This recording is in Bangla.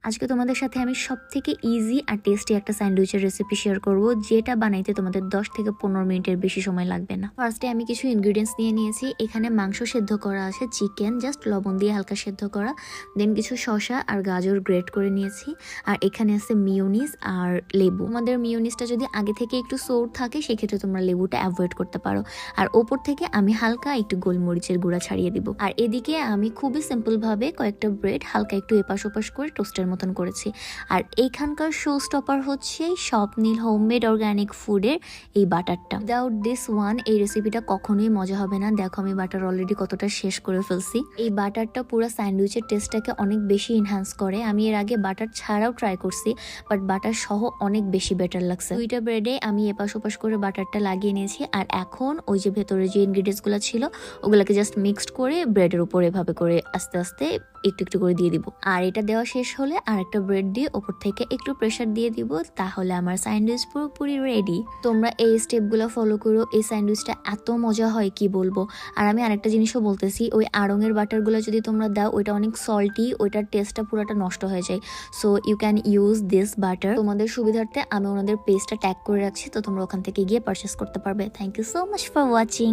আজকে তোমাদের সাথে আমি সবথেকে ইজি আর টেস্টি একটা স্যান্ডউইচের রেসিপি শেয়ার করব, যেটা বানাইতে তোমাদের 10 থেকে 15 মিনিটের বেশি সময় লাগবে না। ফার্স্টে আমি কিছু ইনগ্রিডিয়েন্টস নিয়ে নিয়েছি। এখানে মাংস সেদ্ধ করা আছে, চিকেন জাস্ট লবণ দিয়ে হালকা সেদ্ধ করা, দেন কিছু শসা আর গাজর গ্রেট করে নিয়েছি, আর এখানে আছে মিওনিজ আর লেবু। তোমাদের মিওনিজটা যদি আগে থেকে একটু সোর থাকে সেক্ষেত্রে তোমরা লেবুটা অ্যাভয়েড করতে পারো। আর ওপর থেকে আমি হালকা একটু গোলমরিচের গুঁড়া ছাড়িয়ে দিব। আর এদিকে আমি খুবই সিম্পল ভাবে কয়েকটা ব্রেড হালকা একটু এপাশ ওপাশ করে টোস্টের মতন করেছি। আর এইখানকার শো স্টপার হচ্ছে স্বপ্নিল হোমমেড অর্গানিক ফুডের এই বাটারটা। উইদাউট দিস ওয়ান এই রেসিপিটা কখনোই মজা হবে না। দেখো আমি বাটার অলরেডি কতটা শেষ করে ফেলছি। এই বাটারটা পুরো স্যান্ডউইচের টেস্টটাকে অনেক বেশি এনহ্যান্স করে। আমি এর আগে বাটার ছাড়াও ট্রাই করছি, বাট বাটার সহ অনেক বেশি বেটার লাগছে। দুইটা ব্রেডে আমি এপাশ ওপাশ করে বাটারটা লাগিয়ে নিয়েছি। আর এখন ওই যে ভেতরে যে ইনগ্রিডিয়েন্টস গুলো ছিল ওগুলাকে জাস্ট মিক্সড করে ব্রেডের উপর এভাবে করে আস্তে আস্তে একটু একটু করে দিয়ে দিব। আর এটা দেওয়া শেষ হলে আর একটা ব্রেড দিয়ে ওপর থেকে একটু প্রেসার দিয়ে দিব, তাহলে আমার স্যান্ডউইচ পুরোপুরি রেডি। তোমরা এই স্টেপগুলো ফলো করো, এই স্যান্ডউইচটা এত মজা হয় কি বলবো। আর আমি আরেকটা জিনিসও বলতেছি, ওই আড়ঙের বাটারগুলো যদি তোমরা দাও ওইটা অনেক সল্টি, ওইটার টেস্টটা পুরোটা নষ্ট হয়ে যায়। So you can use this butter. তোমাদের সুবিধার্থে আমি ওনাদের পেজটা ট্যাগ করে রাখছি, তো তোমরা ওখান থেকে গিয়ে পারচেস করতে পারবে। Thank you so much for watching.